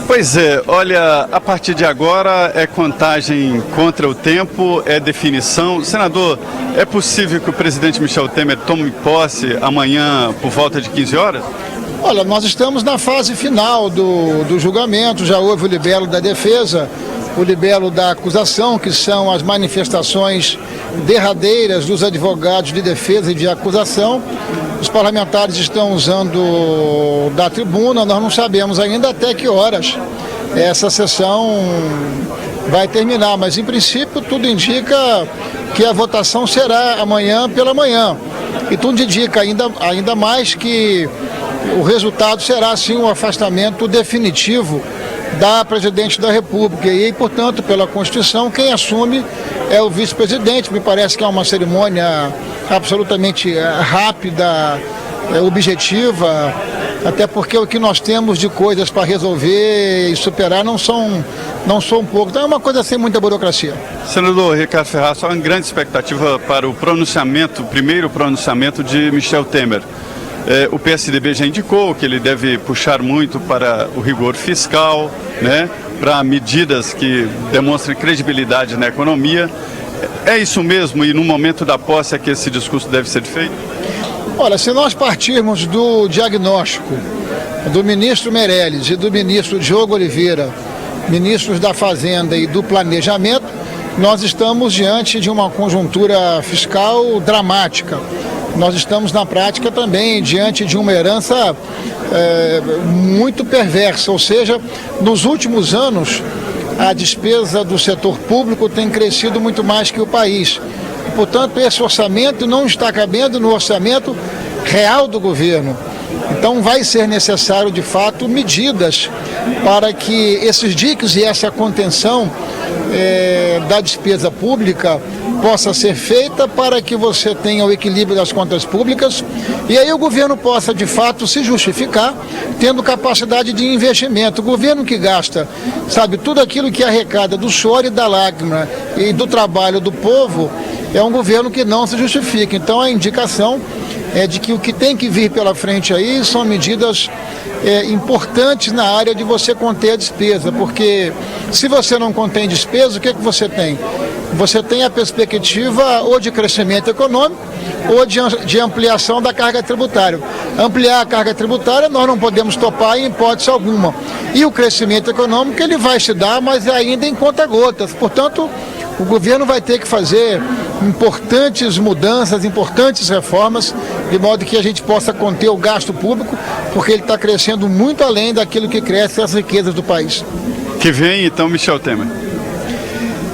Pois é, olha, a partir de agora é contagem contra o tempo, é definição. Senador, é possível que o presidente Michel Temer tome posse amanhã por volta de 15 horas? Olha, nós estamos na fase final do julgamento, já houve o libelo da defesa, o libelo da acusação, que são as manifestações derradeiras dos advogados de defesa e de acusação. Os parlamentares estão usando da tribuna, nós não sabemos ainda até que horas essa sessão vai terminar, mas em princípio tudo indica que a votação será amanhã pela manhã. E tudo indica ainda mais que o resultado será sim um afastamento definitivo da presidente da República e, portanto, pela Constituição, quem assume é o vice-presidente. Me parece que é uma cerimônia absolutamente rápida, objetiva, até porque o que nós temos de coisas para resolver e superar não são pouco. Então é uma coisa sem muita burocracia. Senador Ricardo Ferraz, há uma grande expectativa para o primeiro pronunciamento de Michel Temer. O PSDB já indicou que ele deve puxar muito para o rigor fiscal, né, para medidas que demonstrem credibilidade na economia. É isso mesmo e no momento da posse é que esse discurso deve ser feito? Olha, se nós partirmos do diagnóstico do ministro Meirelles e do ministro Diogo Oliveira, ministros da Fazenda e do Planejamento, nós estamos diante de uma conjuntura fiscal dramática. Nós estamos, na prática, também diante de uma herança muito perversa, ou seja, nos últimos anos, a despesa do setor público tem crescido muito mais que o país. Portanto, esse orçamento não está cabendo no orçamento real do governo. Então, vai ser necessário, de fato, medidas para que esses diques e essa contenção da despesa pública possa ser feita para que você tenha o equilíbrio das contas públicas e aí o governo possa, de fato, se justificar tendo capacidade de investimento. O governo que gasta, tudo aquilo que arrecada do choro e da lágrima e do trabalho do povo é um governo que não se justifica. Então, a indicação é de que o que tem que vir pela frente aí são medidas importantes na área de você conter a despesa, porque se você não contém despesa, o que você tem? Você tem a perspectiva ou de crescimento econômico ou de ampliação da carga tributária. Ampliar a carga tributária nós não podemos topar em hipótese alguma. E o crescimento econômico ele vai se dar, mas ainda em conta-gotas. Portanto, o governo vai ter que fazer importantes mudanças, importantes reformas, de modo que a gente possa conter o gasto público, porque ele está crescendo muito além daquilo que cresce as riquezas do país. Que vem, então, Michel Temer?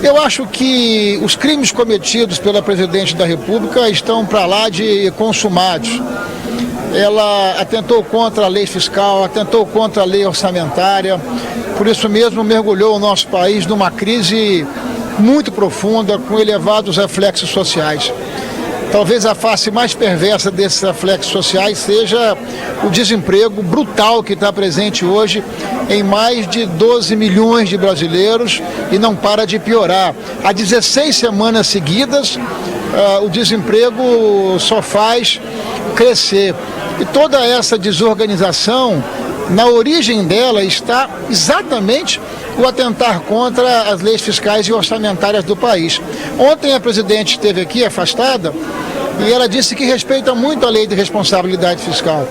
Eu acho que os crimes cometidos pela presidente da República estão para lá de consumados. Ela atentou contra a lei fiscal, atentou contra a lei orçamentária, por isso mesmo mergulhou o nosso país numa crise muito profunda, com elevados reflexos sociais. Talvez a face mais perversa desses reflexos sociais seja o desemprego brutal que está presente hoje em mais de 12 milhões de brasileiros e não para de piorar. Há 16 semanas seguidas, o desemprego só faz crescer. E toda essa desorganização, na origem dela está exatamente o atentar contra as leis fiscais e orçamentárias do país. Ontem a presidente esteve aqui afastada e ela disse que respeita muito a lei de responsabilidade fiscal.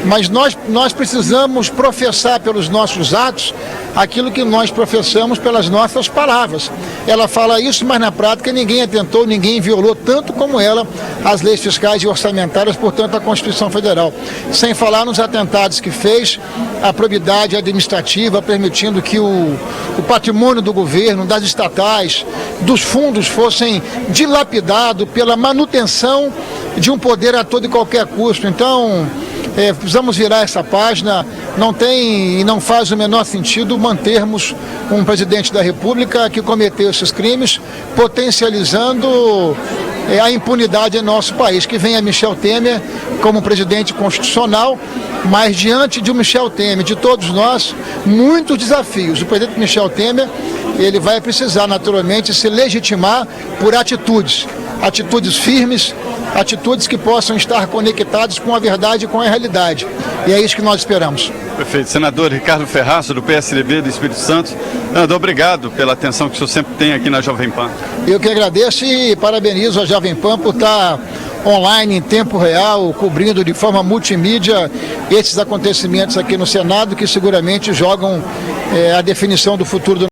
Mas nós precisamos professar pelos nossos atos aquilo que nós professamos pelas nossas palavras. Ela fala isso, mas na prática ninguém atentou, ninguém violou tanto como ela as leis fiscais e orçamentárias, portanto a Constituição Federal. Sem falar nos atentados que fez à probidade administrativa, permitindo que o patrimônio do governo, das estatais, dos fundos fossem dilapidados pela manutenção de um poder a todo e qualquer custo. Então, precisamos virar essa página. Não tem e não faz o menor sentido mantermos um presidente da República que cometeu esses crimes, potencializando a impunidade em nosso país. Que venha Michel Temer como presidente constitucional, mas diante de Michel Temer, de todos nós, muitos desafios. O presidente Michel Temer, ele vai precisar naturalmente se legitimar por atitudes firmes, atitudes que possam estar conectadas com a verdade e com a realidade. E é isso que nós esperamos. Perfeito. Senador Ricardo Ferraço, do PSDB do Espírito Santo. Senador, obrigado pela atenção que o senhor sempre tem aqui na Jovem Pan. Eu que agradeço e parabenizo a Jovem Pan por estar online em tempo real, cobrindo de forma multimídia esses acontecimentos aqui no Senado, que seguramente jogam a definição do futuro do